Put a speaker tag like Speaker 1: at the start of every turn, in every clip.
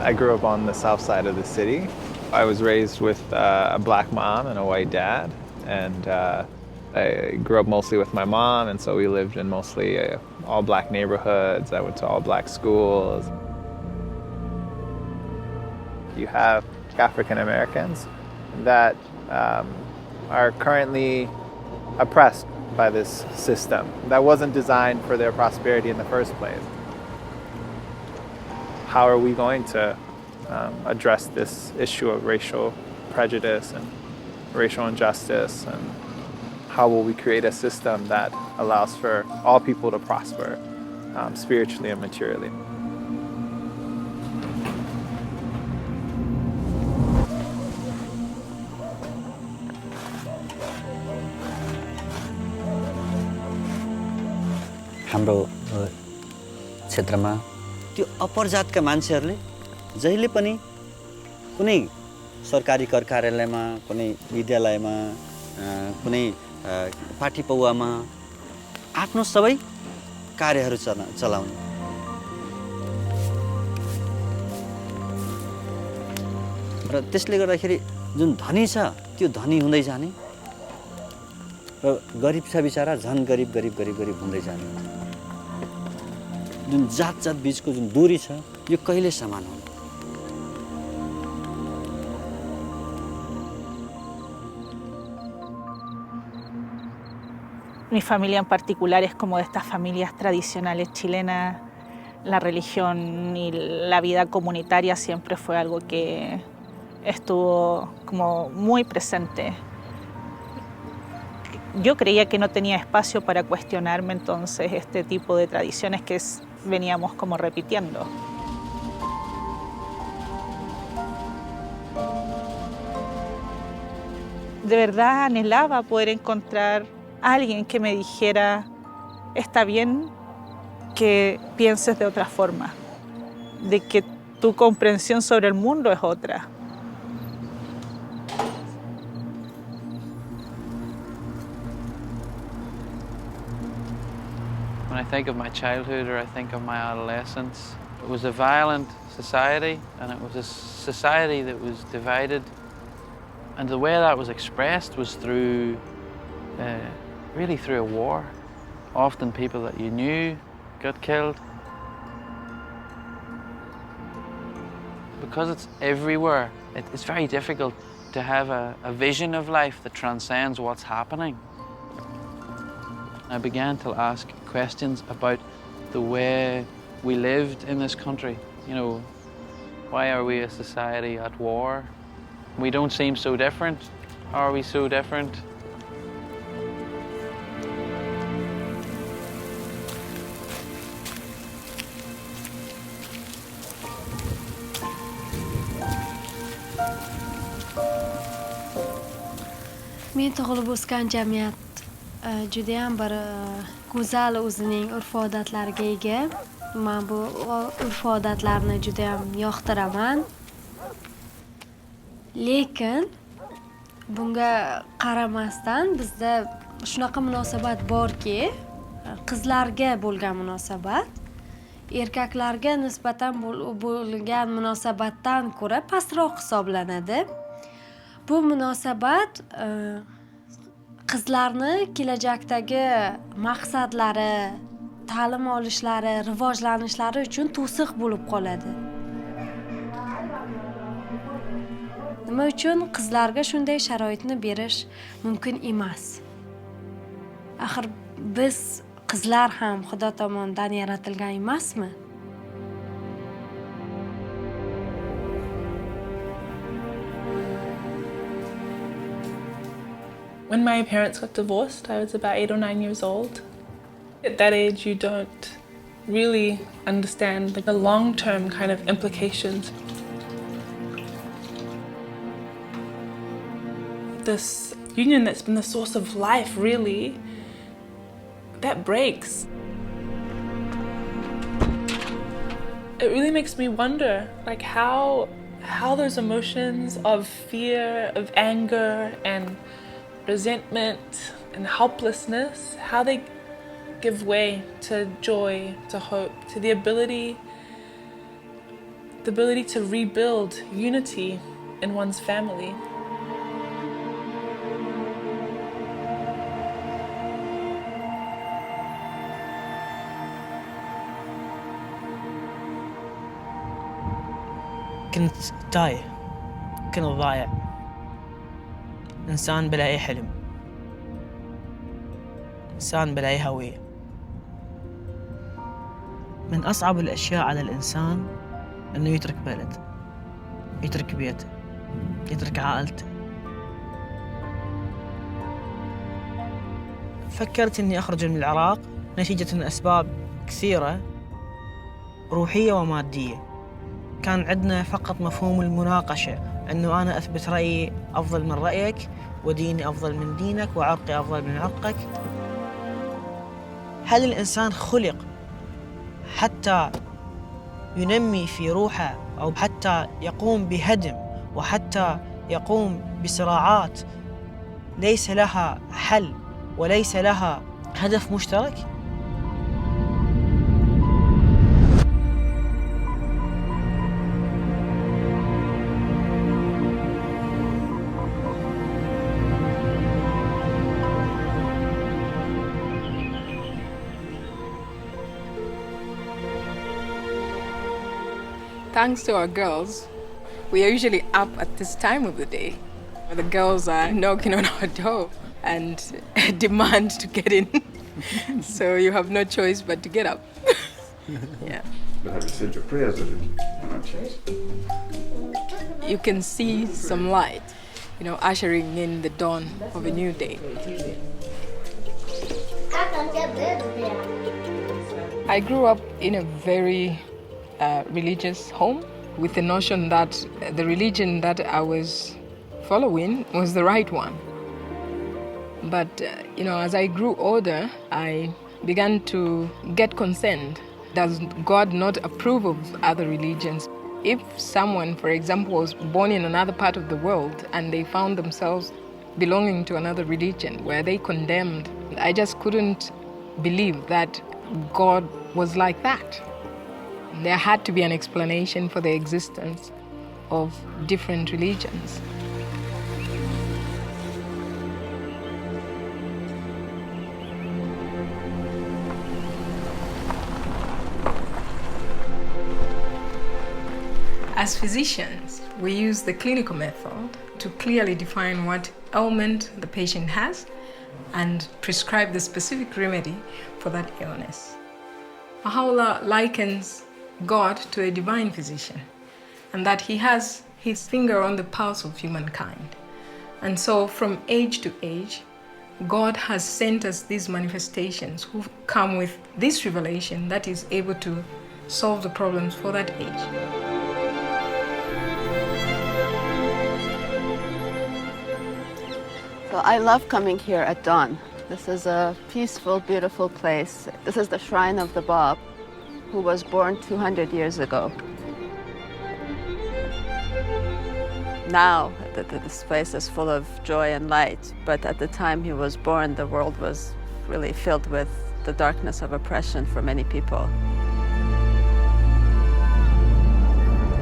Speaker 1: I grew up on the south side of the city. I was raised with a black mom and a white dad, and I grew up mostly with my mom, and so we lived in mostly all black neighborhoods. I went to all black schools. You have African Americans that are currently oppressed by this system that wasn't designed for their prosperity in the first place. How are we going to address this issue of racial prejudice and racial injustice, and how will we create a system that allows for all people to prosper spiritually and materially?
Speaker 2: हाम्रो क्षेत्रमा त्यो अपर जातका मान्छेहरूले जहिले पनि कुनै सरकारी कर कार्यालयमा, कुनै विद्यालयमा, कुनै पार्टी पौवामा आफ्नो सबै कार्यहरू चलाउने। र त्यसले गर्दाखेरि जुन धनी छ त्यो धनी हुँदै जाने र गरिब छ बिचारा झन् गरिब गरिब गरिब गरिब हुँदै जाने। जुन जात बीचको जुन दूरी छ यो कहिले समान हुँदैन।
Speaker 3: Mi familia en particular es como de estas familias tradicionales chilenas. La religión y la vida comunitaria siempre fue algo que estuvo como muy presente. Yo creía que no tenía espacio para cuestionarme entonces este tipo de tradiciones que veníamos como repitiendo. De verdad anhelaba poder encontrar a alguien que me dijera, está bien que pienses de otra forma, de que tu comprensión sobre el mundo es otra.
Speaker 4: When I think of my childhood or I think of my adolescence, it was a violent society, and it was a society that was divided. And the way that was expressed was through, really through a war. Often people that you knew got killed. Because it's everywhere, it's very difficult to have a vision of life that transcends what's happening. I began to ask questions about the way we lived in this country. You know, why are we a society at war? We don't seem so different. Are we so different?
Speaker 5: Men tug'ilib o'sgan jamiyat judayam bir go'zal o'zining urf-odatlariga ega. Men bu urf-odatlarni judayam yoqtiraman. Lekin bunga qaramasdan bizda shunaqa munosabat borki, qizlarga bo'lgan munosabat erkaklarga nisbatan bo'lgan munosabatdan ko'ra pastroq hisoblanadi. Bu munosabat qizlarni kelajakdagi maqsadlari, ta'lim olishlari, rivojlanishlari uchun to'siq bo'lib qoladi. Nima uchun qizlarga shunday sharoitni berish mumkin emas? Axir biz qizlar ham Xudo tomonidan yaratilgan emasmi?
Speaker 6: When my parents got divorced, I was about 8 or 9 years old. At that age, you don't really understand the long-term kind of implications. This union that's been the source of life, really, that breaks. It really makes me wonder, like how those emotions of fear, of anger, and resentment and helplessness, how they give way to joy, to hope, to the ability the ability to rebuild unity in one's family.
Speaker 7: كنت تايه، كنت ضايع، إنسان بلا أي حلم، إنسان بلا أي هوية. من أصعب الأشياء على الإنسان إنه يترك بلد، يترك بيته، يترك عائلته. فكرت إني أخرج من العراق نتيجة أسباب كثيرة روحية ومادية. كان عندنا فقط مفهوم المناقشة، أنه أنا أثبت رأيي أفضل من رأيك، وديني أفضل من دينك، وعرقي أفضل من عرقك. هل الإنسان خلق حتى ينمي في روحه، أو حتى يقوم بهدم، وحتى يقوم بصراعات ليس لها حل وليس لها هدف مشترك؟
Speaker 8: Thanks to our girls, we are usually up at this time of the day. The girls are knocking on our door and demand to get in. So you have no choice but to get up. Yeah.
Speaker 9: But have you said your prayers at it?
Speaker 8: You can see some light, ushering in the dawn of a new day. I grew up in a very religious home with the notion that the religion that I was following was the right one. But, as I grew older, I began to get concerned. Does God not approve of other religions? If someone, for example, was born in another part of the world and they found themselves belonging to another religion, were they condemned? I just couldn't believe that God was like that. There had to be an explanation for the existence of different religions. As physicians, we use the clinical method to clearly define what ailment the patient has and prescribe the specific remedy for that illness. Bahá'u'lláh likens God to a divine physician, and that he has his finger on the pulse of humankind. And so from age to age, God has sent us these manifestations who come with this revelation that is able to solve the problems for that age.
Speaker 10: So I love coming here at dawn. This is a peaceful, beautiful place. This is the shrine of the Bab, who was born 200 years ago. Now, this place is full of joy and light, but at the time he was born, the world was really filled with the darkness of oppression for many people.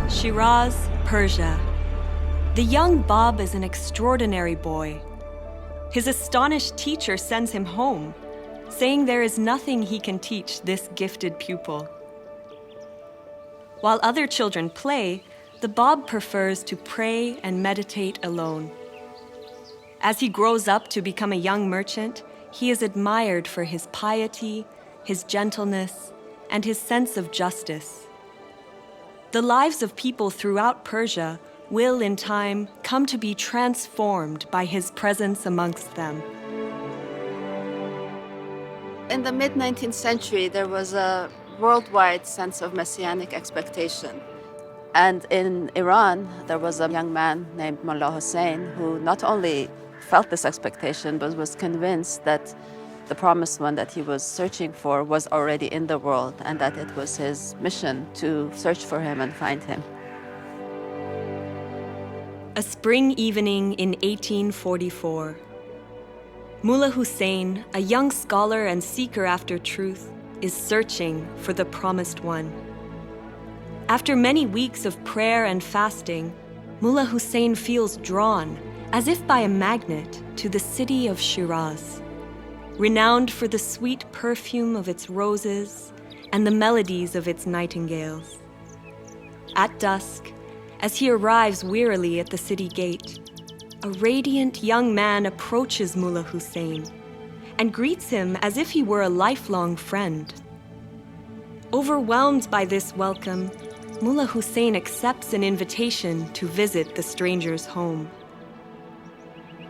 Speaker 11: Shiraz, Persia. The young Bab is an extraordinary boy. His astonished teacher sends him home, saying there is nothing he can teach this gifted pupil. While other children play, the Bab prefers to pray and meditate alone. As he grows up to become a young merchant, he is admired for his piety, his gentleness, and his sense of justice. The lives of people throughout Persia will, in time, come to be transformed by his presence amongst them.
Speaker 10: In the mid-19th century, there was a worldwide sense of messianic expectation. And in Iran, there was a young man named Mullah Hussein who not only felt this expectation, but was convinced that the promised one that he was searching for was already in the world, and that it was his mission to search for him and find him.
Speaker 11: A spring evening in 1844. Mullah Hussein, a young scholar and seeker after truth, is searching for the promised one. After many weeks of prayer and fasting, Mullah Hussein feels drawn, as if by a magnet, to the city of Shiraz, renowned for the sweet perfume of its roses and the melodies of its nightingales. At dusk, as he arrives wearily at the city gate, a radiant young man approaches Mullah Hussein and greets him as if he were a lifelong friend. Overwhelmed by this welcome, Mullah Hussein accepts an invitation to visit the stranger's home.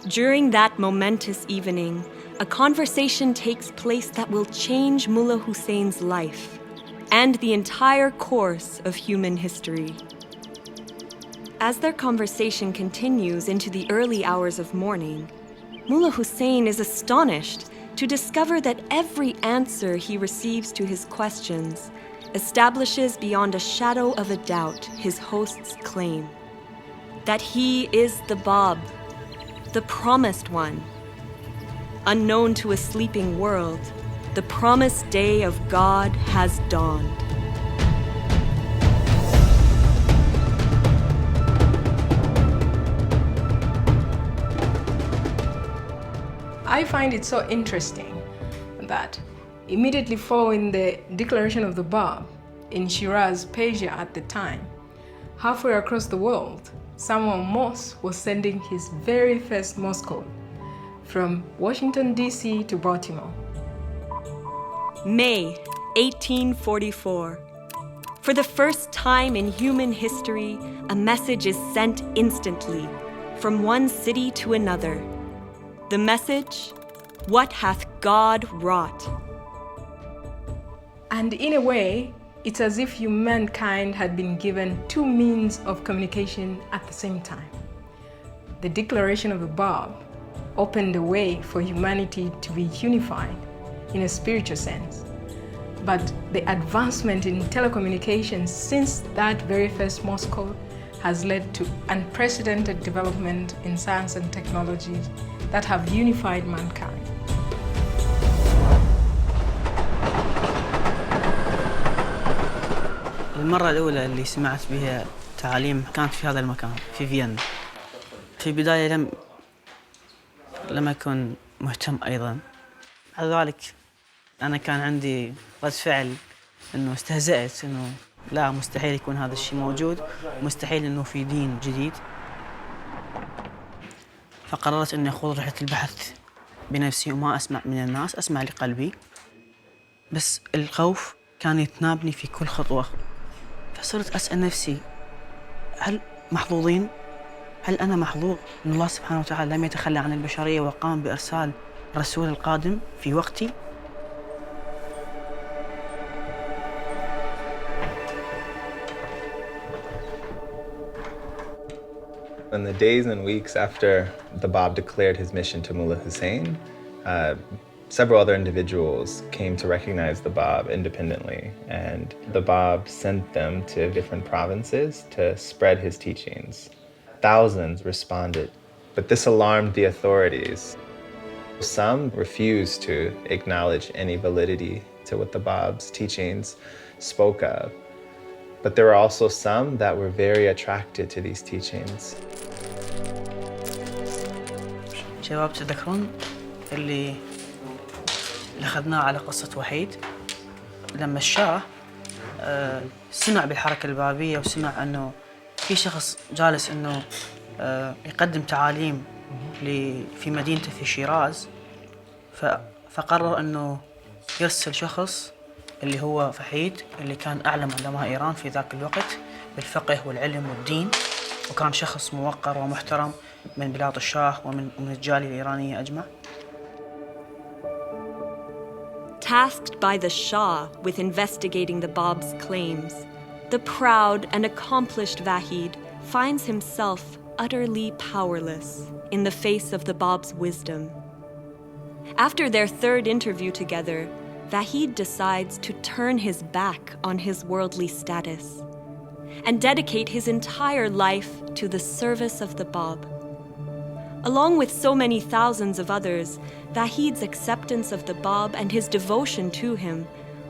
Speaker 11: During that momentous evening, a conversation takes place that will change Mullah Hussein's life and the entire course of human history. As their conversation continues into the early hours of morning, Mullah Hussein is astonished to discover that every answer he receives to his questions establishes beyond a shadow of a doubt his host's claim that he is the Bab, the promised one. Unknown to a sleeping world, the promised day of God has dawned.
Speaker 8: I find it so interesting that immediately following the declaration of the Bab in Shiraz, Persia at the time, halfway across the world, Samuel Morse was sending his very first Morse code from Washington, D.C. to Baltimore.
Speaker 11: May 1844. For the first time in human history, a message is sent instantly from one city to another. The message, what hath God wrought?
Speaker 8: And in a way, it's as if humankind had been given two means of communication at the same time. The declaration of the Bab opened the way for humanity to be unified in a spiritual sense. But the advancement in telecommunications since that very first Morse code has led to unprecedented development in science and technology that have unified mankind.
Speaker 7: المرة الأولى اللي سمعت بها تعاليم كانت في هذا المكان في فيينا. في البداية لم أكن مهتم أيضا. بعد ذلك أنا كان عندي رد فعل إنه استهزأت إنه لا مستحيل يكون هذا الشيء موجود، مستحيل إنه في دين جديد. فقررت إني أخوض رحلة البحث بنفسي وما أسمع من الناس، أسمع لقلبي. بس الخوف كان يتنابني في كل خطوة. فصرت أسأل نفسي هل محظوظين؟ هل أنا محظوظ إن الله سبحانه وتعالى لم يتخلى عن البشرية وقام بإرسال الرسول القادم في وقتي؟
Speaker 1: In the days and weeks after the Bab declared his mission to Mullah Hussein, several other individuals came to recognize the Bab independently, and the Bab sent them to different provinces to spread his teachings. Thousands responded, but this alarmed the authorities. Some refused to acknowledge any validity to what the Bab's teachings spoke of, but there were also some that were very attracted to these teachings.
Speaker 7: شباب تذكرون اللي أخذناه على قصة وحيد لما الشاه سمع بالحركة البابية وسمع أنه في شخص جالس أنه يقدم تعاليم في مدينته في شيراز، فقرر أنه يرسل شخص اللي هو فحيد اللي كان أعلم علماء إيران في ذاك الوقت بالفقه والعلم والدين، وكان شخص موقر ومحترم من بلاد الشاه ومن الجالية الإيرانية أجمع.
Speaker 11: Tasked by the Shah with investigating the Bab's claims, the proud and accomplished Vahid finds himself utterly powerless in the face of the Bab's wisdom. After their third interview together, Vahid decides to turn his back on his worldly status and dedicate his entire life to the service of the Bab. Along with so many thousands of others, Vahid's acceptance of the Bab and his devotion to him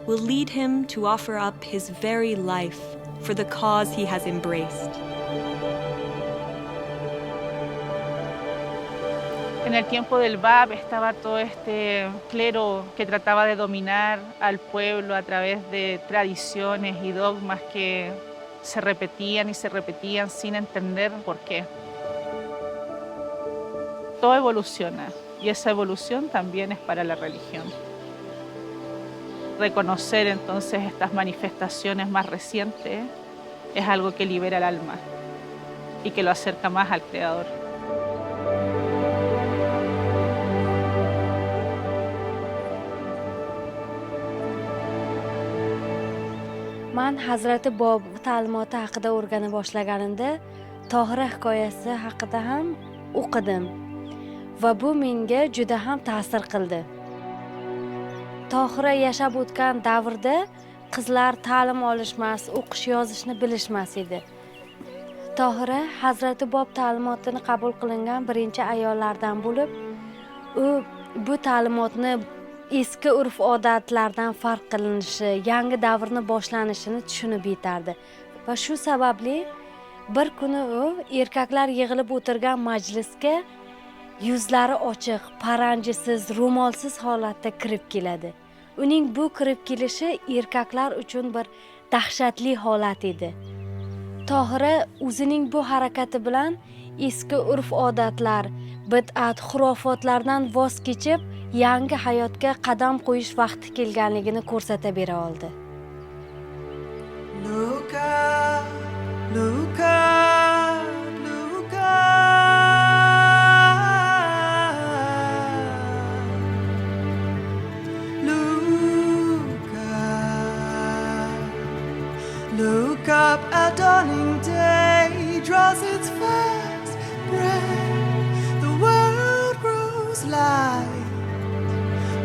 Speaker 11: will lead him to offer up his very life for the cause he has embraced.
Speaker 3: En el tiempo del BAP estaba todo este clero que trataba de dominar al pueblo a través de tradiciones y dogmas que se repetían y se repetían sin entender por qué. Todo evoluciona y esa evolución también es para la religión. Reconocer entonces estas manifestaciones más recientes es algo que libera el alma y que lo acerca más al Creador.
Speaker 5: Man Hazrati Bob ta'limoti haqida o'rgana boshlaganimda Tohira hikoyasi haqida ham o'qidim va bu menga juda ham ta'sir qildi. Tohira yashab o'tgan davrda qizlar ta'lim olishmas, o'qish yozishni bilishmas edi. Tohira Hazrati Bob ta'limotini qabul qilingan birinchi ayollardan bo'lib, u bu ta'limotni eski urf-odatlardan farq qilinishi, yangi davrni boshlanishini tushunib yetardi. Va shu sababli bir kuni u erkaklar yig'ilib o'tirgan majlisga yuzlari ochiq, paranjisiz, ro'molsiz holatda kirib keladi. Uning bu kirib kelishi erkaklar uchun bir dahshatli holat edi. Tohira o'zining bu harakati bilan eski urf-odatlar, bid'at, xurofotlardan voz kechib, yangi hayotga qadam qo'yish vaqti kelganligini ko'rsata bera oldi.
Speaker 12: Look up, look up, look up. Look up, look up, a dawning day draws its first breath. The world grows light.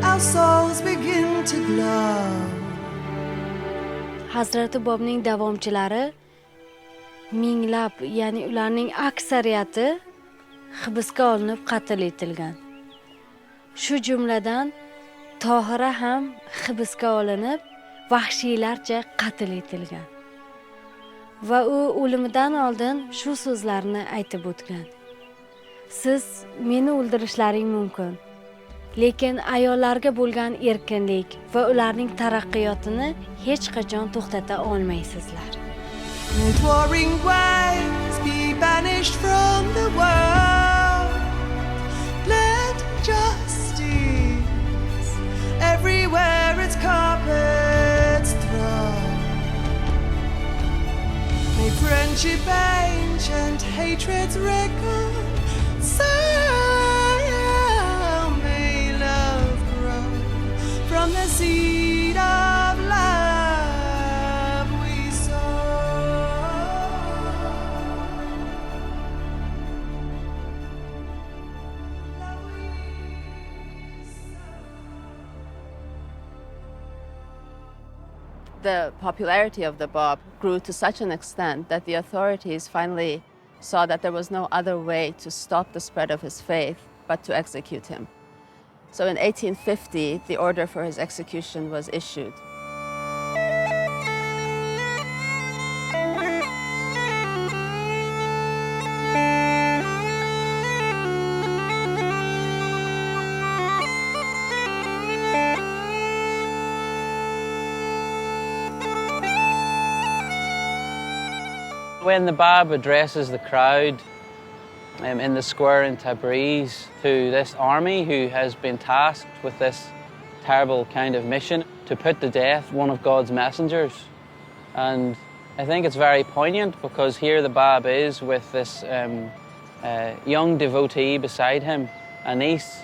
Speaker 12: Our souls begin to glow.
Speaker 5: Hazrati Bobning davomchilari minglab, ya'ni ularning aksariyati hibsga olinib qatl etilgan. Shu jumladan Tohira ham hibsga olinib, vahshiylarcha qatl etilgan. Va u o'limidan oldin shu so'zlarni aytib o'tgan. Siz meni o'ldirishlaring mumkin, lekin ayollarga bo'lgan erkinlik va ularning taraqqiyotini hech qachon to'xtata olmaysizlar.
Speaker 12: Let warring waves be banished from the world. Let justice everywhere its carpets thrown. May friendship ancient hatreds reconcile. May love grow from the seed of love we sow. Love we sow.
Speaker 10: The popularity of the Bab grew to such an extent that the authorities finally saw that there was no other way to stop the spread of his faith but to execute him. So in 1850, the order for his execution was issued.
Speaker 4: When the Bab addresses the crowd in the square in Tabriz to this army who has been tasked with this terrible kind of mission to put to death one of God's messengers. And I think it's very poignant because here the Bab is with this young devotee beside him, Anis,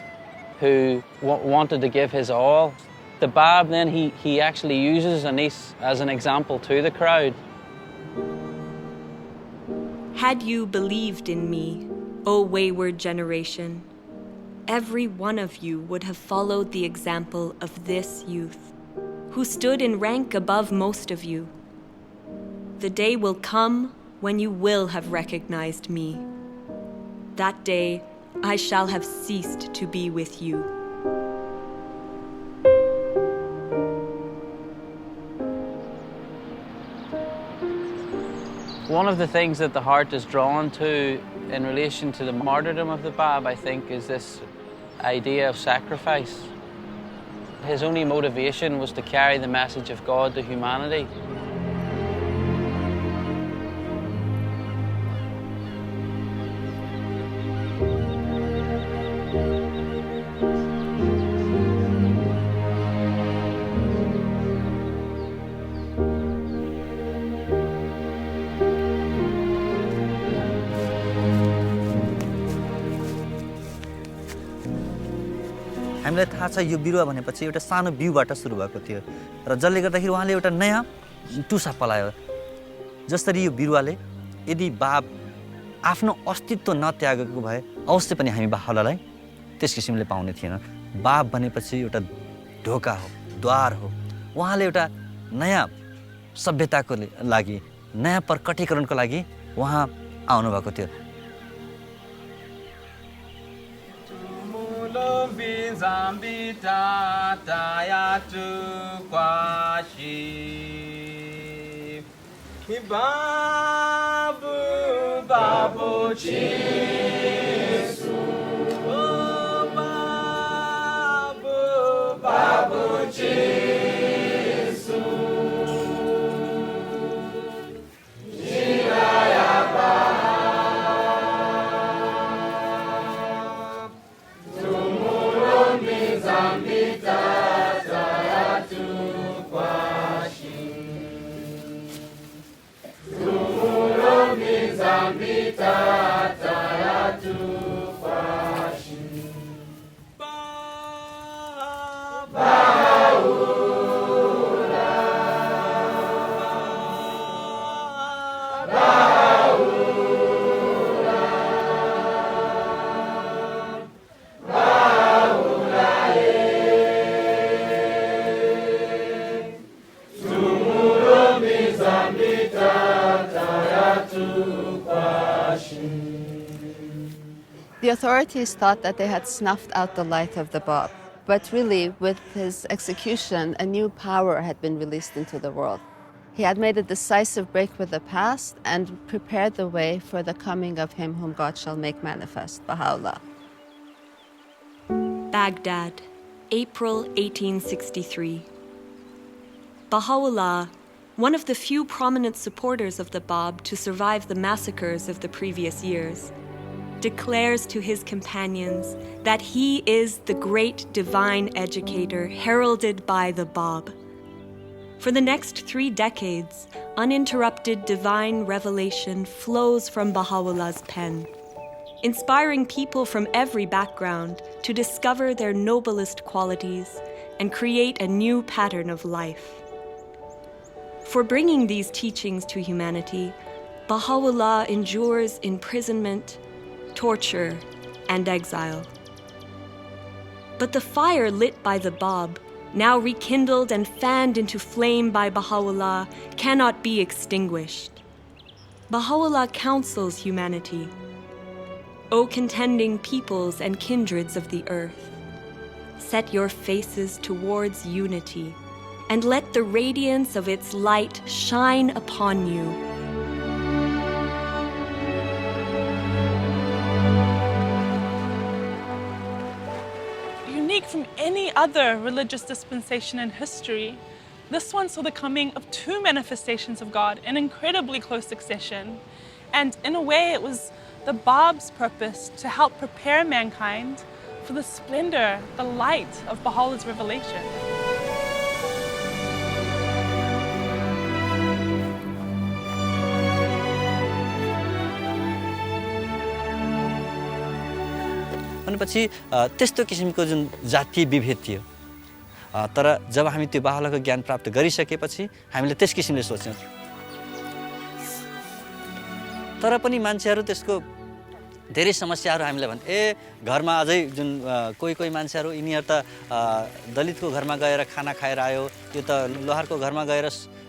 Speaker 4: who wanted to give his all. The Bab then, he actually uses Anis as an example to the crowd.
Speaker 11: Had you believed in me, O wayward generation, every one of you would have followed the example of this youth, who stood in rank above most of you. The day will come when you will have recognized me. That day I shall have ceased to be with you.
Speaker 4: One of the things that the heart is drawn to in relation to the martyrdom of the Bab, I think, is this idea of sacrifice. His only motivation was to carry the message of God to humanity.
Speaker 2: हामीलाई थाहा छ यो बिरुवा भनेपछि एउटा सानो बिउबाट सुरु भएको थियो र जसले गर्दाखेरि उहाँले एउटा नयाँ टुसा पलायो जसरी यो बिरुवाले यदि बाब आफ्नो अस्तित्व नत्यागेको भए अवश्य पनि हामी बाहुलालाई त्यस किसिमले पाउने थिएन बाब भनेपछि एउटा ढोका हो द्वार हो उहाँले एउटा नयाँ सभ्यताको लागि नयाँ प्रकटीकरणको लागि उहाँ आउनु भएको थियो
Speaker 12: Zambita tayatu kwashi Babu babu chisu Babu babu chisu Shiraya Zambita tayatu kwashi Zambita tayatu kwashi
Speaker 10: The authorities thought that they had snuffed out the light of the Bab, but really, with his execution, a new power had been released into the world. He had made a decisive break with the past and prepared the way for the coming of him whom God shall make manifest, Bahá'u'lláh.
Speaker 11: Baghdad, April 1863. Bahá'u'lláh, one of the few prominent supporters of the Bab to survive the massacres of the previous years, declares to his companions that he is the great divine educator heralded by the Bab. For the next 3 decades, uninterrupted divine revelation flows from Baha'u'llah's pen, inspiring people from every background to discover their noblest qualities and create a new pattern of life. For bringing these teachings to humanity, Baha'u'lláh endures imprisonment, torture, and exile. But the fire lit by the Bab, now rekindled and fanned into flame by Baha'u'lláh, cannot be extinguished. Baha'u'lláh counsels humanity. O contending peoples and kindreds of the earth, set your faces towards unity, and let the radiance of its light shine upon you.
Speaker 3: Unique from any other religious dispensation in history, this one saw the coming of 2 manifestations of God in incredibly close succession. And in a way, it was the Bab's purpose to help prepare mankind for the splendor, the light of Baha'u'llah's revelation.
Speaker 2: भनेपछि त्यस्तो किसिमको जुन जातीय विभेद थियो तर जब हामी त्यो बाहुलाको ज्ञान प्राप्त गरिसकेपछि हामीले त्यस किसिमले सोच्यौं तर पनि मान्छेहरू त्यसको धेरै समस्याहरू हामीलाई भन्छ घरमा अझै जुन कोही मान्छेहरू यिनीहरु त दलितको घरमा गएर खाना खाएर आयो यो त लोहारको घरमा गएर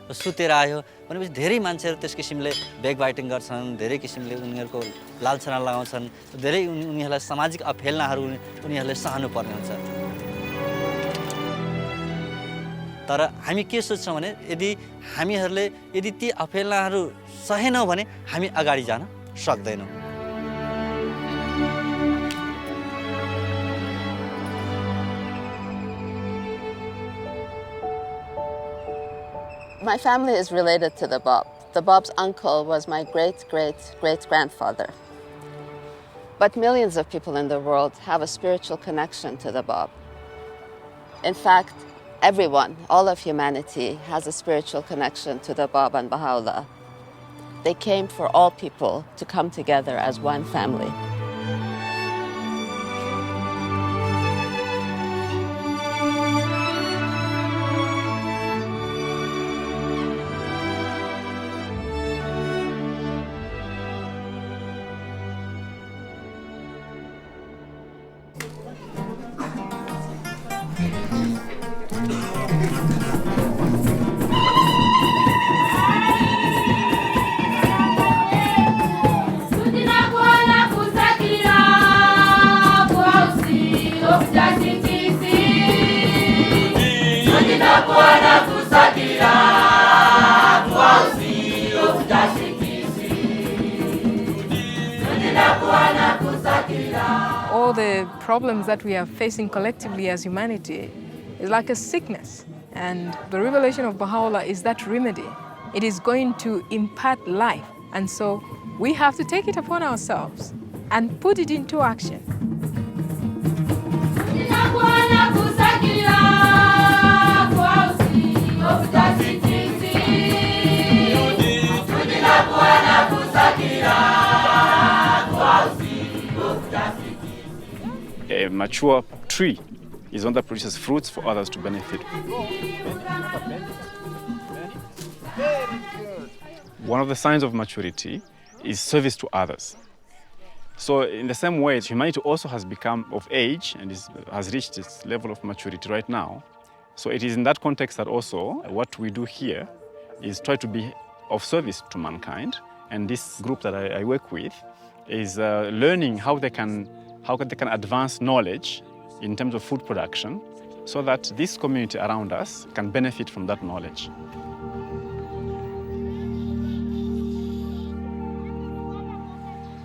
Speaker 2: सुतेर आयो भनेपछि धेरै मान्छेहरू त्यस किसिमले ब्याक बाइटिङ गर्छन् धेरै किसिमले उनीहरुको लालछना लगाउँछन् धेरै उनीहरुलाई सामाजिक अफेलनाहरू उनीहरुले सहनु पर्ने हुन्छ तर हामी के सोच्छौँ भने यदि हामीहरूले यदि ती अपेलाहरू सहेनौँ भने हामी अगाडि जान सक्दैनौँ।
Speaker 10: My family is related to the Bab. The Bab's uncle was my great-great-great-grandfather. But millions of people in the world have a spiritual connection to the Bab. In fact, everyone, all of humanity, has a spiritual connection to the Bab and Bahá'u'lláh. They came for all people to come together as one family.
Speaker 8: All the problems that we are facing collectively as humanity is like a sickness. And the revelation of Baha'u'lláh is that remedy. It is going to impart life. And so we have to take it upon ourselves and put it into action.
Speaker 13: A mature tree is one that produces fruits for others to benefit. One of the signs of maturity is service to others. So in the same way, humanity also has become of age and has reached its level of maturity right now. So it is in that context that also what we do here is try to be of service to mankind. And this group that I work with is learning how they can advance knowledge in terms of food production so that this community around us can benefit from that knowledge.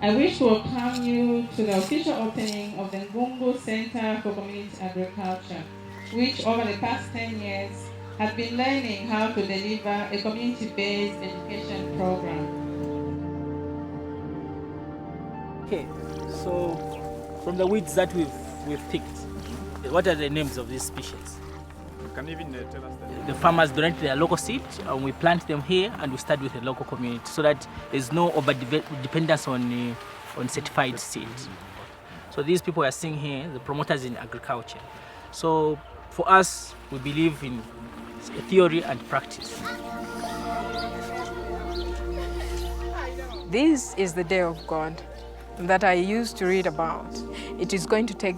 Speaker 14: I wish to welcome you to the official opening of the Ngungu Center for Community Agriculture, which over the past 10 years has been learning how to deliver a community-based education program.
Speaker 15: Okay, so from the weeds that we've picked, what are the names of these species?
Speaker 13: You can even tell us that.
Speaker 15: The farmers donate their local seed and we plant them here and we start with the local community so that there's no over-dependence on certified seed. So these people are seeing here, the promoters in agriculture. So for us, we believe in theory and practice.
Speaker 8: This is the day of God that I used to read about. It is going to take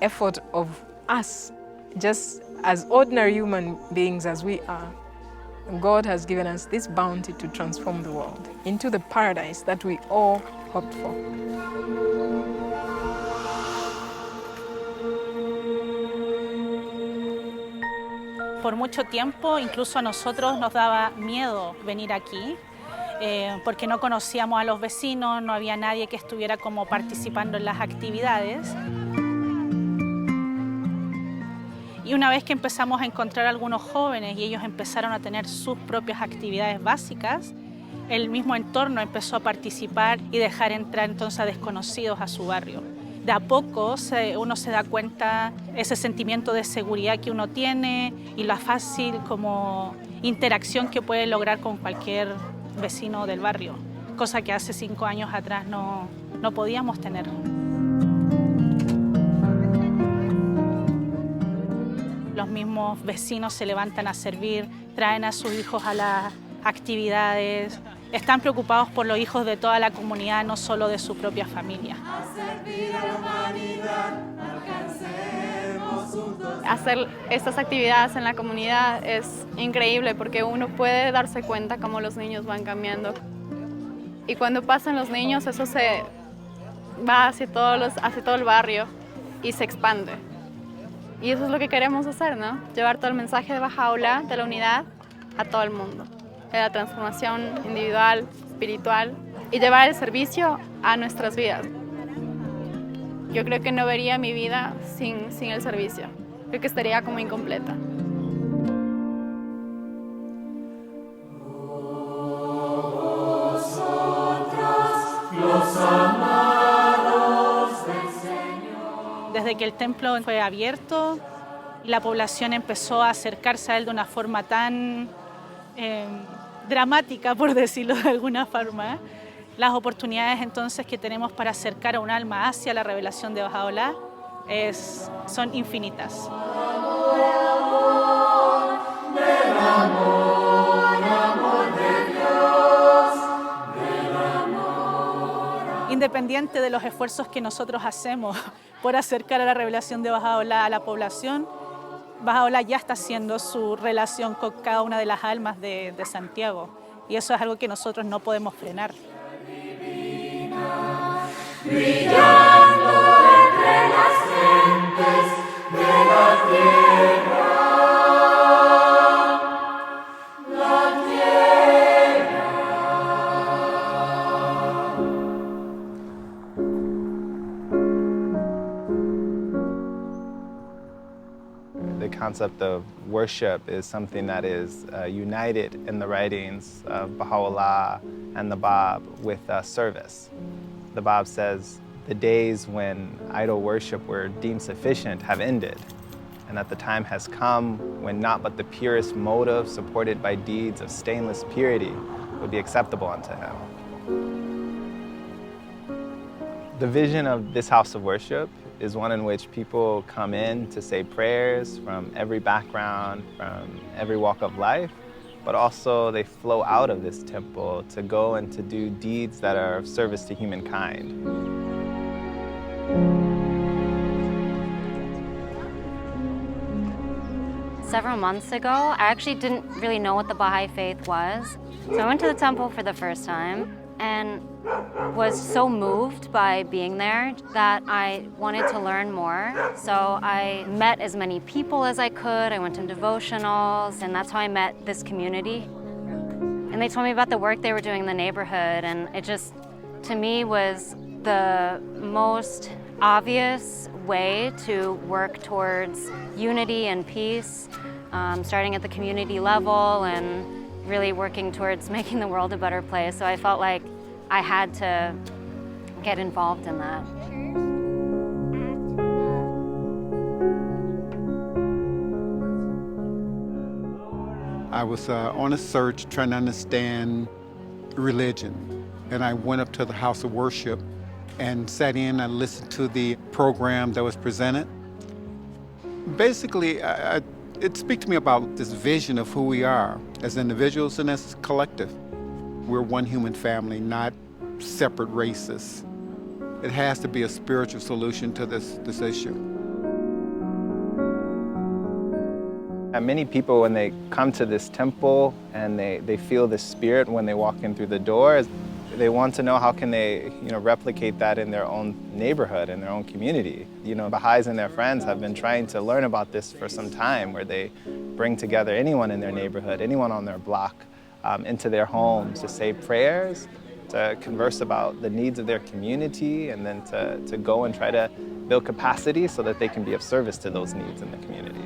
Speaker 8: effort of us, just as ordinary human beings as we are. God has given us this bounty to transform the world into the paradise that we all hoped for.
Speaker 16: Por mucho tiempo, incluso a nosotros nos daba miedo venir aquí, porque no conocíamos a los vecinos, no había nadie que estuviera como participando en las actividades. Y una vez que empezamos a encontrar a algunos jóvenes y ellos empezaron a tener sus propias actividades básicas, el mismo entorno empezó a participar y dejar entrar entonces a desconocidos a su barrio. De a poco uno se da cuenta ese sentimiento de seguridad que uno tiene y la fácil como interacción que puede lograr con cualquier vecino del barrio, cosa que hace 5 años atrás no podíamos tener. Los mismos vecinos se levantan a servir, traen a sus hijos a las actividades, están preocupados por los hijos de toda la comunidad, no solo de su propia familia.
Speaker 17: Hacer estas actividades en la comunidad es increíble porque uno puede darse cuenta cómo los niños van cambiando. Y cuando pasan los niños, eso se va hacia todo el barrio y se expande. Y eso es lo que queremos hacer, ¿no? Llevar todo el mensaje de Bahá'u'lláh, de la unidad, a todo el mundo. De la transformación individual, espiritual, y llevar el servicio a nuestras vidas. Yo creo que no vería mi vida sin el servicio. Creo que estaría como incompleta.
Speaker 16: Desde que el templo fue abierto, la población empezó a acercarse a él de una forma tan dramática, por decirlo de alguna forma. Las oportunidades entonces que tenemos para acercar a un alma hacia la revelación de Bahá'u'lláh son infinitas. Independiente de los esfuerzos que nosotros hacemos por acercar a la revelación de Bahá'u'lláh a la población, Bahá'u'lláh ya está haciendo su relación con cada una de las almas de Santiago. Y eso es algo que nosotros no podemos frenar.
Speaker 12: Brillando entre las gentes de la tierra, la tierra.
Speaker 1: The concept of worship is something that is united in the writings of Baha'u'lláh and the Bab with service. The Bab says, the days when idol worship were deemed sufficient have ended, and that the time has come when not but the purest motive supported by deeds of stainless purity would be acceptable unto him. The vision of this house of worship is one in which people come in to say prayers from every background, from every walk of life, but also they flow out of this temple to go and to do deeds that are of service to humankind.
Speaker 18: Several months ago, I actually didn't really know what the Baha'i faith was. So I went to the temple for the first time and was so moved by being there that I wanted to learn more. So I met as many people as I could. I went to devotionals, and that's how I met this community. And they told me about the work they were doing in the neighborhood, and it just, to me, was the most obvious way to work towards unity and peace, starting at the community level and really working towards making the world a better place. So I felt like I had to get involved in that.
Speaker 19: I was on a search trying to understand religion, and I went up to the house of worship and sat in and listened to the program that was presented. Basically, it speaks to me about this vision of who we are as individuals and as a collective. We're one human family, not separate races. It has to be a spiritual solution to this issue.
Speaker 1: And many people, when they come to this temple and they feel the spirit when they walk in through the doors, they want to know how can they, replicate that in their own neighborhood, in their own community. Baha'is and their friends have been trying to learn about this for some time, where they bring together anyone in their neighborhood, anyone on their block, into their homes to say prayers, to converse about the needs of their community, and then to go and try to build capacity so that they can be of service to those needs in the community.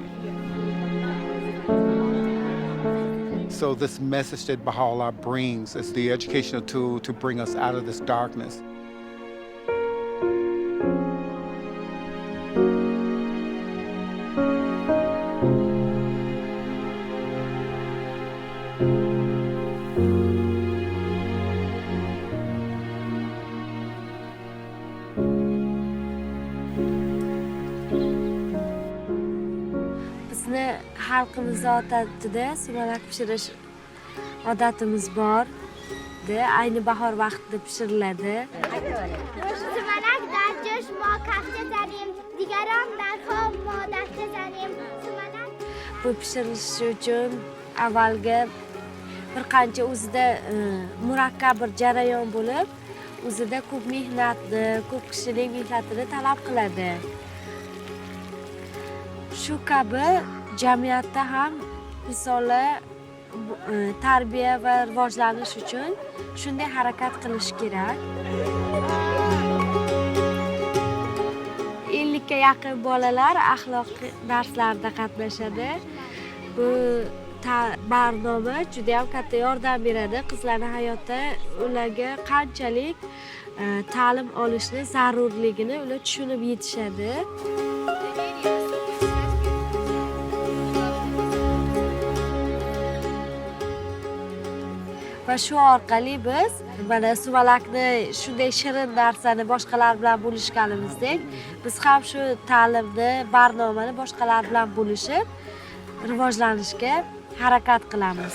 Speaker 19: So this message that Baha'u'lláh brings is the educational tool to bring us out of this darkness.
Speaker 5: Bizni xalqimiz odatida sumalak pishirish odatimiz bor. Ayni bahor vaqtida pishiriladi.
Speaker 20: sumalak در جوش ما کفته زنیم دیگران در خواب ما دسته زنیم sumalak.
Speaker 5: Bu pishirilishi uchun avvalgi bir qancha o'zida murakkab bir jarayon bo'lib, o'zida ko'p mehnatni, ko'p kishining mehnatini talab qiladi. shu kabi jamiyatda ham misoli tarbiya va rivojlanish uchun shunday harakat qilish kerak. 50 ga yaqin bolalar axloq darslarida qatnashadi. Bu barnoma juda ham katta yordam beradi qizlarning hayotda ularga qanchalik ta'lim olishni zarurligini ular tushunib yetishadi. Va shu orqali biz mana sumalakni shunday shirin narsani boshqalar bilan bo'lishganimizdek, biz ham shu ta'limni, barnomani boshqalar bilan bo'lishib, rivojlanishga harakat qilamiz.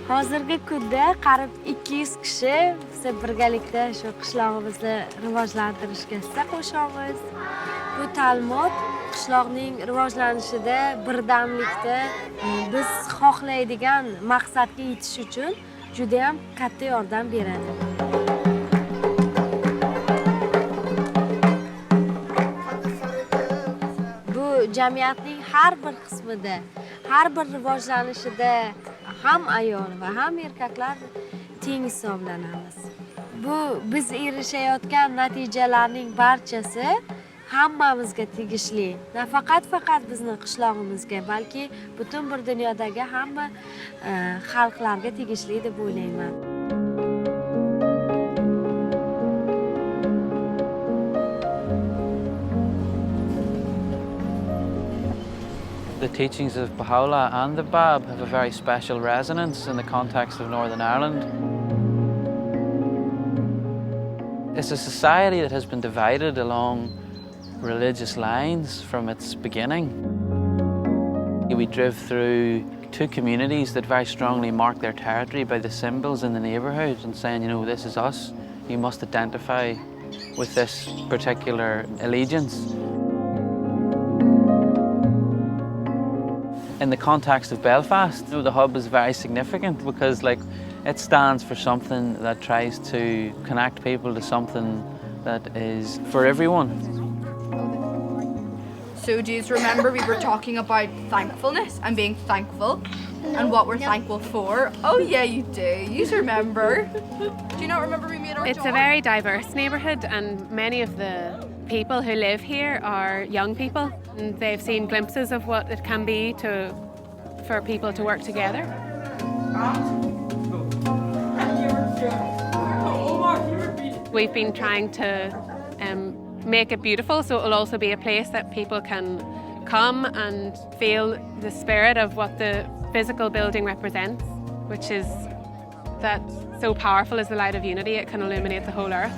Speaker 5: Hozirgi kunda qarib 200 kishi biz birgalikda shu qishlog'imizni rivojlantirishga hissa qo'shamiz. Bu ta'limot qishloqning rivojlanishida, birdamlikda biz xohlaydigan maqsadga yetish uchun juda ham katta yordam beradi. Bu jamiyatning har bir qismida, har bir rivojlanishida ham ayol va ham erkaklar teng hisoblanamiz. Bu biz erishayotgan natijalarning barchasi hammamizga tegishli. Nafaqat bizni qishlog'imizga, balki butun bir dunyodagi hamma xalqlarga tegishli deb o'ylayman.
Speaker 4: The teachings of Bahá'u'lláh and the Bab have a very special resonance in the context of Northern Ireland. It's a society that has been divided along religious lines from its beginning. We drove through two communities that very strongly mark their territory by the symbols in the neighbourhood and saying, you know, this is us. You must identify with this particular allegiance. In the context of Belfast, you know, the hub is very significant because it stands for something that tries to connect people to something that is for everyone.
Speaker 21: So do you remember we were talking about thankfulness and being thankful and what we're thankful for? Oh yeah, you do. You remember. Do you not remember we made our
Speaker 22: It's a very diverse neighbourhood and many of the people who live here are young people and they've seen glimpses of what it can be for people to work together. We've been trying to make it beautiful so it will also be a place that people can come and feel the spirit of what the physical building represents, which is that so powerful as the light of unity, it can illuminate the whole earth.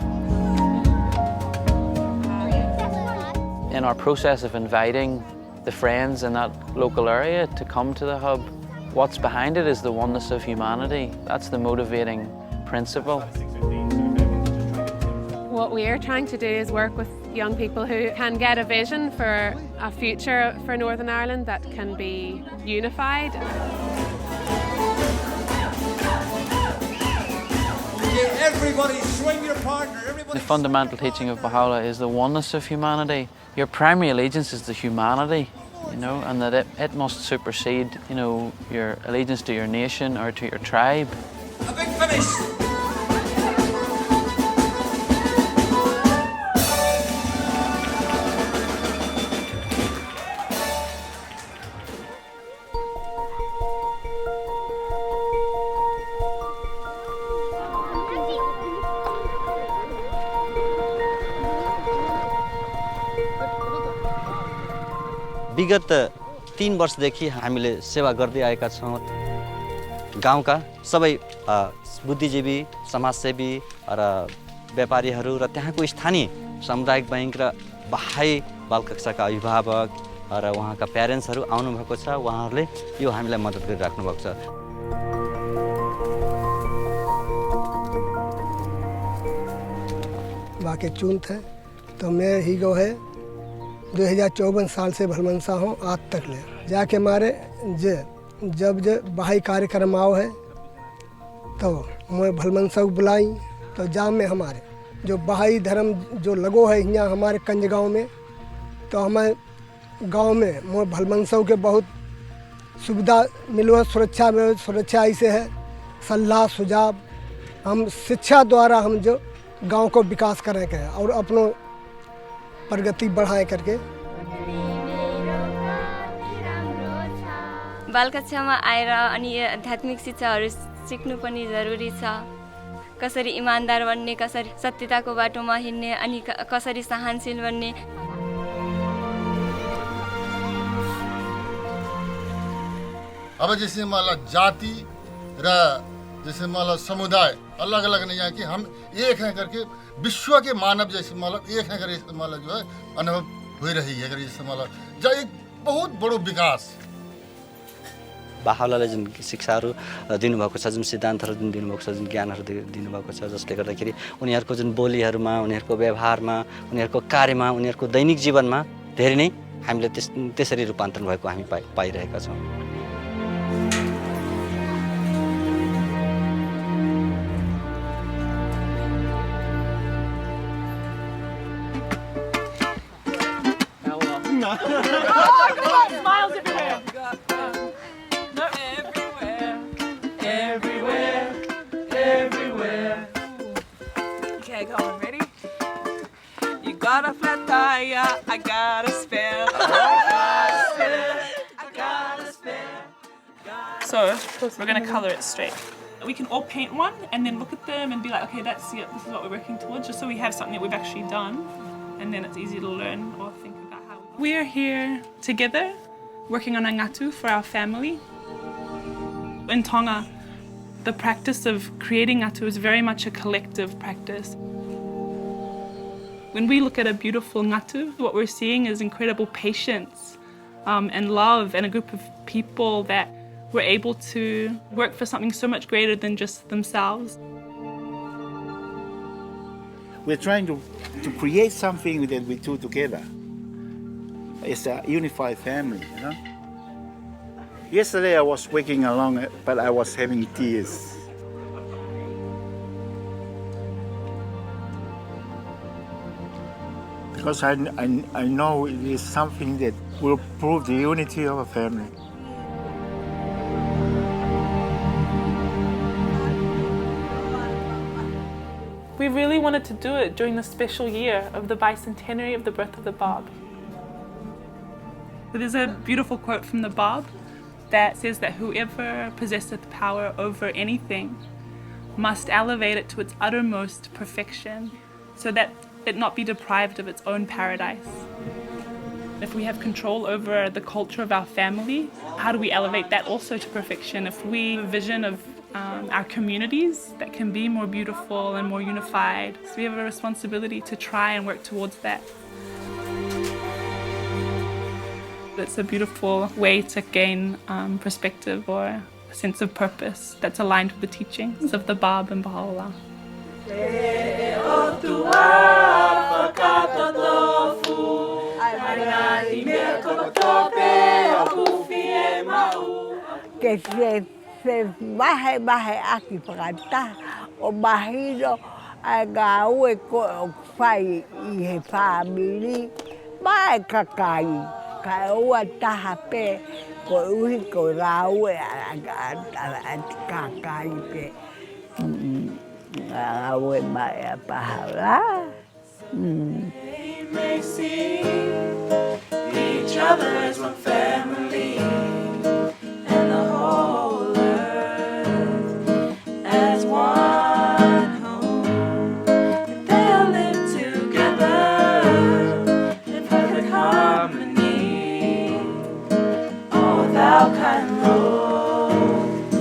Speaker 4: In our process of inviting the friends in that local area to come to the hub, what's behind it is the oneness of humanity. That's the motivating principle.
Speaker 22: What we are trying to do is work with young people who can get a vision for a future for Northern Ireland that can be unified.
Speaker 23: Everybody swing your partner.
Speaker 4: The fundamental teaching of Bahá'u'lláh is the oneness of humanity. Your primary allegiance is to humanity, you know, and that it must supersede, you know, your allegiance to your nation or to your tribe.
Speaker 23: A big finish.
Speaker 2: विगत 3 वर्षदेखि हामीले सेवा गर्दै आएका छौँ। गाउँका सबै बुद्धिजीवी, समाजसेवी र व्यापारीहरू र त्यहाँको स्थानीय सामुदायिक बैंक र बाहाई बालकक्षाका अभिभावक र उहाँका प्यारेन्ट्सहरू आउनुभएको छ। उहाँहरूले यो हामीलाई मद्दत गरिराख्नु भएको छ।
Speaker 24: बाकी चूंत है तो मैं ही गो है 2054 साल से भलमनसा हूँ आज तक ले जाके मारे जब बाहाई कार्यक्रम आओ है तो मैं भलमनसा को बुलाई तो जाम में हमारे जो बहाई धर्म जो लगो है यहाँ हमारे कंज गाँव में, तो हमें गांव में मोर भलमनसों के बहुत सुविधा मिलो है, सुरक्षा ऐसे है, सलाह सुझाव हम शिक्षा द्वारा हम जो गांव को विकास करें के और अपनों प्रगति बढ़ाएं करके।
Speaker 6: बाल कक्षामा आएर अनि आध्यात्मिक शिक्षाहरू सिक्नु पनि जरुरी छ। कसरी इमानदार बन्ने, कसरी सत्यताको बाटोमा हिँड्ने अनि कसरी सहनशील बन्ने।
Speaker 7: अब जैसे मतलब जाति र जैसे मतलब समुदाय अलग अलग नहीं है कि हम एक हैं करके विश्व के मानव जैसे मतलब एक हैं करके मतलब जो है अनुभव हो रही है जैसे मतलब जो एक बहुत बड़ो विकास।
Speaker 2: बाहा'u'llahले जुन शिक्षाहरू दिनुभएको छ, जुन सिद्धान्तहरू जुन दिनुभएको छ, जुन ज्ञानहरू दिनुभएको छ, जसले गर्दाखेरि उनीहरूको जुन बोलीहरूमा, उनीहरूको व्यवहारमा, उनीहरूको कार्यमा, उनीहरूको दैनिक जीवनमा धेरै नै हामीले त्यसरी रूपान्तरण भएको हामी पाइरहेका छौँ।
Speaker 12: Smiles everywhere. Everywhere.
Speaker 9: Okay, go on. Ready? You got a flat tire, I got a spare.
Speaker 11: So we're going to color it straight. We can all paint one and then look at them and be like, okay, that's it. This is what we're working towards, just so we have something that we've actually done, and then it's easy to learn or think about how we're here together, working on a ngatu for our family. In Tonga, the practice of creating ngatu is very much a collective practice. When we look at a beautiful ngatu, what we're seeing is incredible patience and love, and a group of people that were able to work for something so much greater than just themselves.
Speaker 25: We're trying to create something that we do together. It's a unified family, you know? Yesterday I was waking along, but I was having tears. Because I know it is something that will prove the unity of a family.
Speaker 11: We really wanted to do it during the special year of the bicentenary of the birth of the Bab. There's a beautiful quote from the Bab that says that whoever possesseth power over anything must elevate it to its uttermost perfection so that it not be deprived of its own paradise. If we have control over the culture of our family, how do we elevate that also to perfection? If we have a vision of our communities that can be more beautiful and more unified, so we have a responsibility to try and work towards that. It's a beautiful way to gain perspective or a sense of purpose that's aligned with the teachings of the Bab and Bahá'u'lláh.
Speaker 26: Se bahe aqui para cá, o barrido agau e fai e família vai cacai, caiu a tahape, coi o rau e a cacai pe, agau e vai a pahala.
Speaker 12: They may see each other as one family, and the whole earth as one home. If they'll live together in perfect harmony, oh thou kind Lord,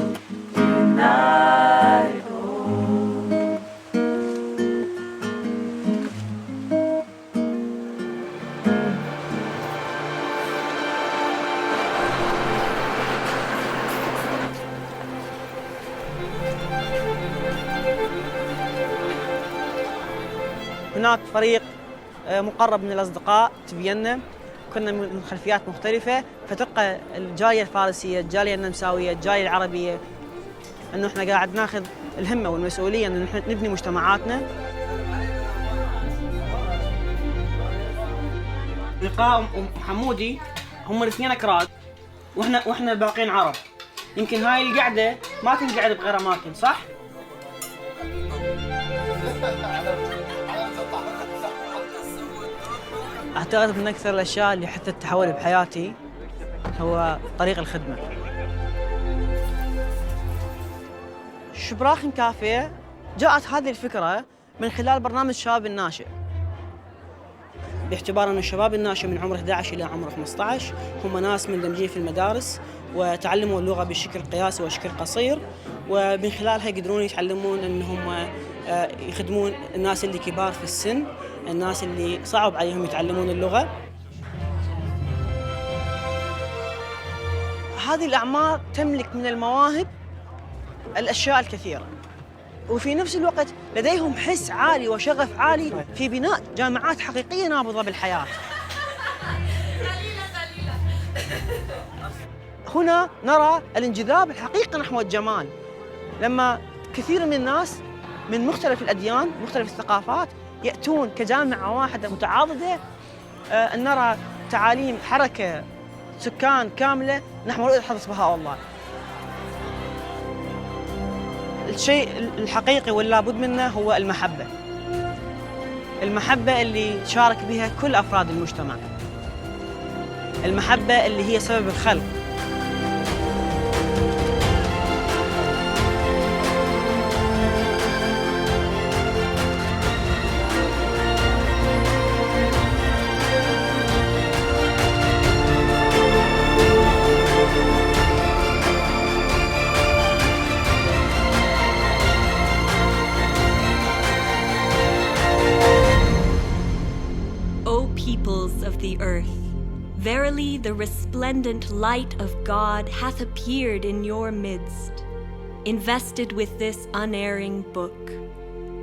Speaker 12: unite all.
Speaker 27: هناك فريق مقرب من الأصدقاء تبيننا، كنا من خلفيات مختلفة، فتلقى الجالية الفارسية، الجالية النمساوية، الجالية العربية أنه إحنا قاعد ناخذ الهمة والمسؤولية أنه نحن نبني مجتمعاتنا. لقاء وحمودي هم الاثنين أكراد وإحنا الباقيين عرب. يمكن هاي القعدة ما تنقعد بغير أماكن، صح؟ أعتقد من أكثر الأشياء اللي حتى تحول بحياتي هو طريق الخدمة. شبراخ كافيه جاءت هذه الفكرة من خلال برنامج شباب الناشئ، باعتبار أن الشباب الناشئ من عمر 11 إلى عمر 15 هم ناس مندمجين في المدارس وتعلموا اللغة بشكل قياسي وشكل قصير، ومن خلالها يقدرون يتعلمون أنهم يخدمون الناس اللي كبار في السن، الناس اللي صعب عليهم يتعلمون اللغة. هذه الأعمار تملك من المواهب الأشياء الكثيرة، وفي نفس الوقت لديهم حس عالي وشغف عالي في بناء جامعات حقيقية نابضة بالحياة. هنا نرى الانجذاب الحقيقي نحو الجمال، لما كثير من الناس من مختلف الأديان مختلف الثقافات يأتون كجامعة واحدة متعاضدة، أن نرى تعاليم حركة سكان كاملة نحو رؤية حضرة بهاء. الشيء الحقيقي واللا بد منه هو المحبة. المحبة اللي شارك بها كل أفراد المجتمع، المحبة اللي هي سبب الخلق.
Speaker 3: The earth. Verily, the resplendent light of God hath appeared in your midst, invested with this unerring book,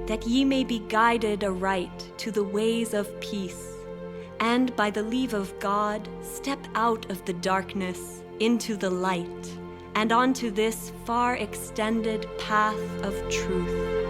Speaker 3: that ye may be guided aright to the ways of peace, and by the leave of God, step out of the darkness into the light, and onto this far extended path of truth.